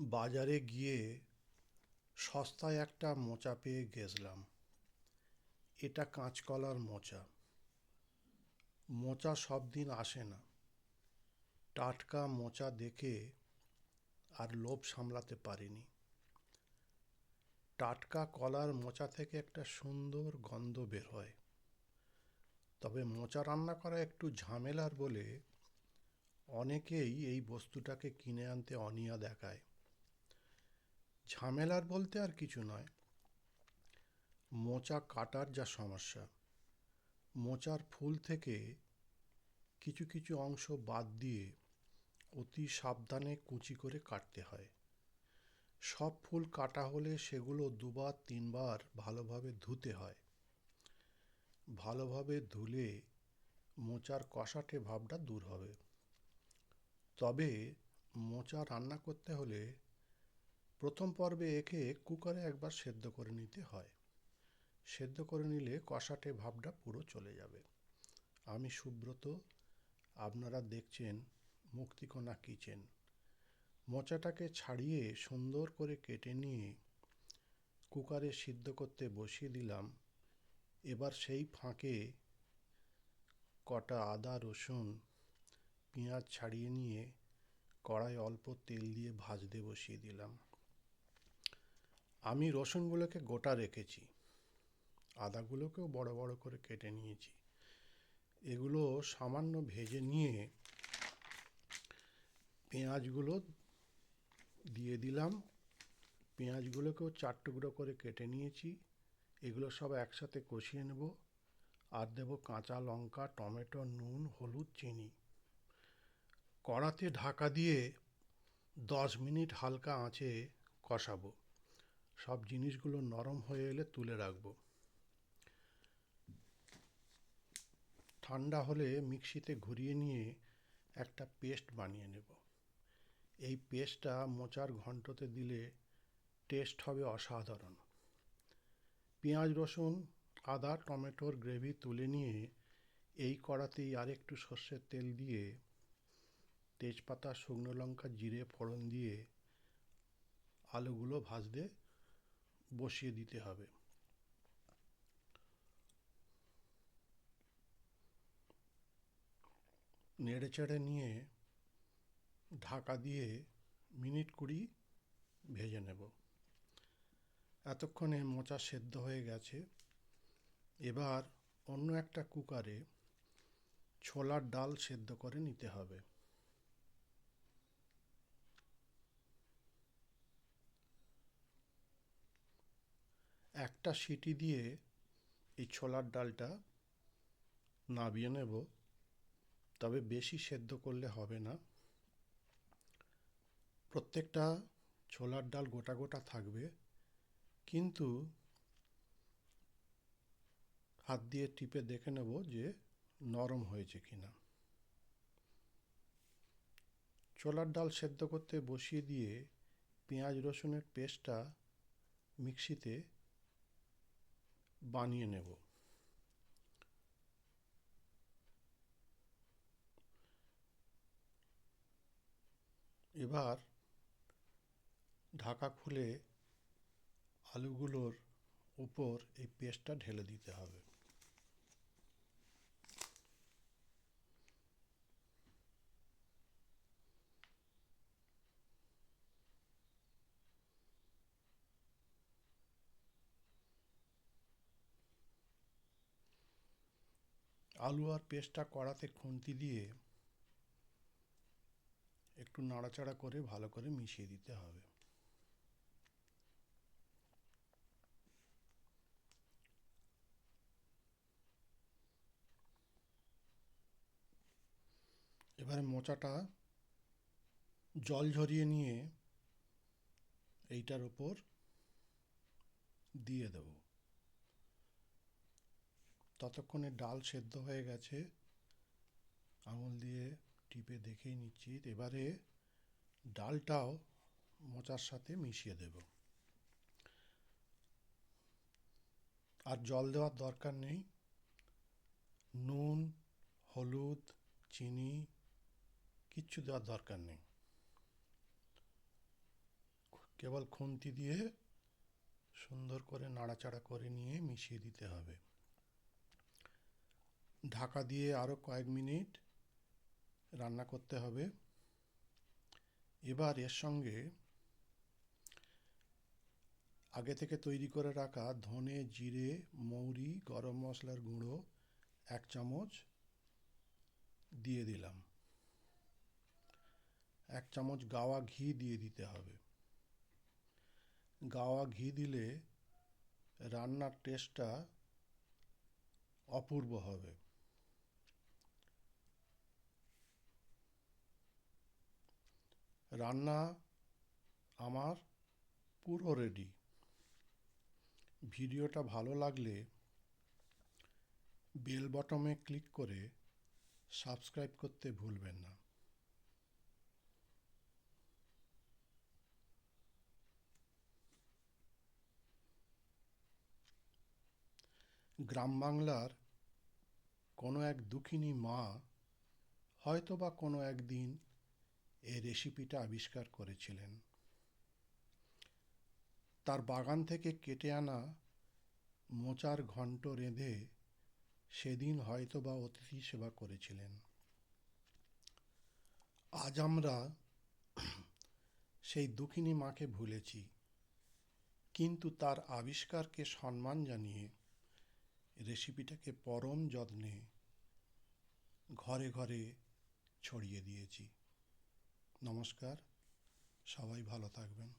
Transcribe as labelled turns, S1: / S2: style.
S1: বাজারে গিয়ে সস্তায় একটা মোচা পেয়ে গেছলাম। এটা কাঁচকলার মোচা। মোচা সব দিন আসে না। টাটকা মোচা দেখে আর লোভ সামলাতে পারিনি। টাটকা কলার মোচা থেকে একটা সুন্দর গন্ধ বের হয়। তবে মোচা রান্না করা একটু ঝামেলার বলে অনেকেই এই বস্তুটাকে কিনে আনতে অনীহা দেখায়। ঝামেলার বলতে আর কিছু নয়, মোচা কাটার যা সমস্যা। মোচার ফুল থেকে কিছু কিছু অংশ বাদ দিয়ে অতি সাবধানে কুচি করে কাটতে হয়। সব ফুল কাটা হলে সেগুলো দুবার তিনবার ভালোভাবে ধুতে হয়। ভালোভাবে ধুলে মোচার কষাটে ভাবটা দূর হবে। তবে মোচা রান্না করতে হলে প্রথম পর্বে একে কুকারে একবার সেদ্ধ করে নিতে হয়। সেদ্ধ করে নিলে কষাটে ভাবটা পুরো চলে যাবে। আমি সুব্রত, আপনারা দেখছেন মুক্তিকণা কিচেন। মোচাটাকে ছাড়িয়ে সুন্দর করে কেটে নিয়ে কুকারে সিদ্ধ করতে বসিয়ে দিলাম। এবার সেই ফাঁকে কটা আদা রসুন পেঁয়াজ ছাড়িয়ে নিয়ে কড়াই অল্প তেল দিয়ে ভাজতে বসিয়ে দিলাম। আমি রসুনগুলোকে গোটা রেখেছি, আদাগুলোকেও বড় বড় করে কেটে নিয়েছি। এগুলো সামান্য ভেজে নিয়ে পেঁয়াজগুলো দিয়ে দিলাম। পেঁয়াজগুলোকেও চার টুকরো করে কেটে নিয়েছি। এগুলো সব একসাথে কষিয়ে নেব। আর দেব কাঁচা লঙ্কা, টমেটো, নুন, হলুদ, চিনি। কড়াতে ঢাকা দিয়ে 10 মিনিট হালকা আঁচে কষাবো। সব জিনিসগুলো নরম হয়ে এলে তুলে রাখবো। ঠান্ডা হলে মিক্সিতে ঘুরিয়ে নিয়ে একটা পেস্ট বানিয়ে নেব। এই পেস্টটা মোচার ঘন্টতে দিলে টেস্ট হবে অসাধারণ। পেঁয়াজ, রসুন, আদা, টমেটোর গ্রেভি তুলে নিয়ে এই কড়াতেই আরেকটু সর্ষের তেল দিয়ে তেজপাতা, শুকনো লঙ্কা, জিরে ফোড়ন দিয়ে আলুগুলো ভাজতে বসিয়ে দিতে হবে। নেড়ে চেড়ে নিয়ে ঢাকা দিয়ে মিনিট 20 ভেজে নেব। এতক্ষণে মোচা সেদ্ধ হয়ে গেছে। এবার অন্য একটা কুকারে ছোলার ডাল সেদ্ধ করে নিতে হবে। একটা সিটি দিয়ে এই ছোলার ডালটা নাবিয়ে নেব। তবে বেশি সেদ্ধ করলে হবে না। প্রত্যেকটা ছোলার ডাল গোটা গোটা থাকবে, কিন্তু হাত দিয়ে টিপে দেখে নেব যে নরম হয়েছে কিনা। ছোলার ডাল সেদ্ধ করতে বসিয়ে দিয়ে পেঁয়াজ রসুনের পেস্টটা মিক্সিতে বানিয়ে নেব। এবার ঢাকা খুলে আলুগুলোর উপর এই পেস্টটা ঢেলে দিতে হবে। আলু আর পেস্টটা কড়াতে খুন্তি দিয়ে একটু নাড়াচাড়া করে ভালো করে মিশিয়ে দিতে হবে। এবারে মোচাটা জল ঝরিয়ে নিয়ে এইটার ওপর দিয়ে দেব। ততক্ষণে ডাল সেদ্ধ হয়ে গেছে। আঙুল দিয়ে টিপে দেখেই নিচ্ছি। এবারে ডালটাও মোচার সাথে মিশিয়ে দেব। আর জল দেওয়ার দরকার নেই। নুন, হলুদ, চিনি কিচ্ছু দেওয়ার দরকার নেই। কেবল খুন্তি দিয়ে সুন্দর করে নাড়াচাড়া করে নিয়ে মিশিয়ে দিতে হবে। ঢাকা দিয়ে আরও কয়েক মিনিট রান্না করতে হবে। এবার এর সঙ্গে আগে থেকে তৈরি করে রাখা ধনে, জিরে, মৌরি, গরম মশলার গুঁড়ো 1 চামচ দিয়ে দিলাম। 1 চামচ গাওয়া ঘি দিয়ে দিতে হবে। গাওয়া ঘি দিলে রান্নার টেস্টটা অপূর্ব হবে। রান্না আমার পুরো রেডি। ভিডিওটা ভালো লাগলে বেল বটমে ক্লিক করে সাবস্ক্রাইব করতে ভুলবেন না। গ্রাম বাংলার কোনো এক দুঃখিনী মা হয়তোবা কোনো একদিন এই রেসিপিটা আবিষ্কার করেছিলেন। তার বাগান থেকে কেটে আনা মোচার ঘন্ট রেঁধে সেদিন হয়তোবা অতিথি সেবা করেছিলেন। আজ আমরা সেই দুঃখিনী মাকে ভুলেছি, কিন্তু তার আবিষ্কারকে সম্মান জানিয়ে রেসিপিটাকে পরম যত্নে ঘরে ঘরে ছড়িয়ে দিয়েছি। নমস্কার, সবাই ভালো থাকবেন।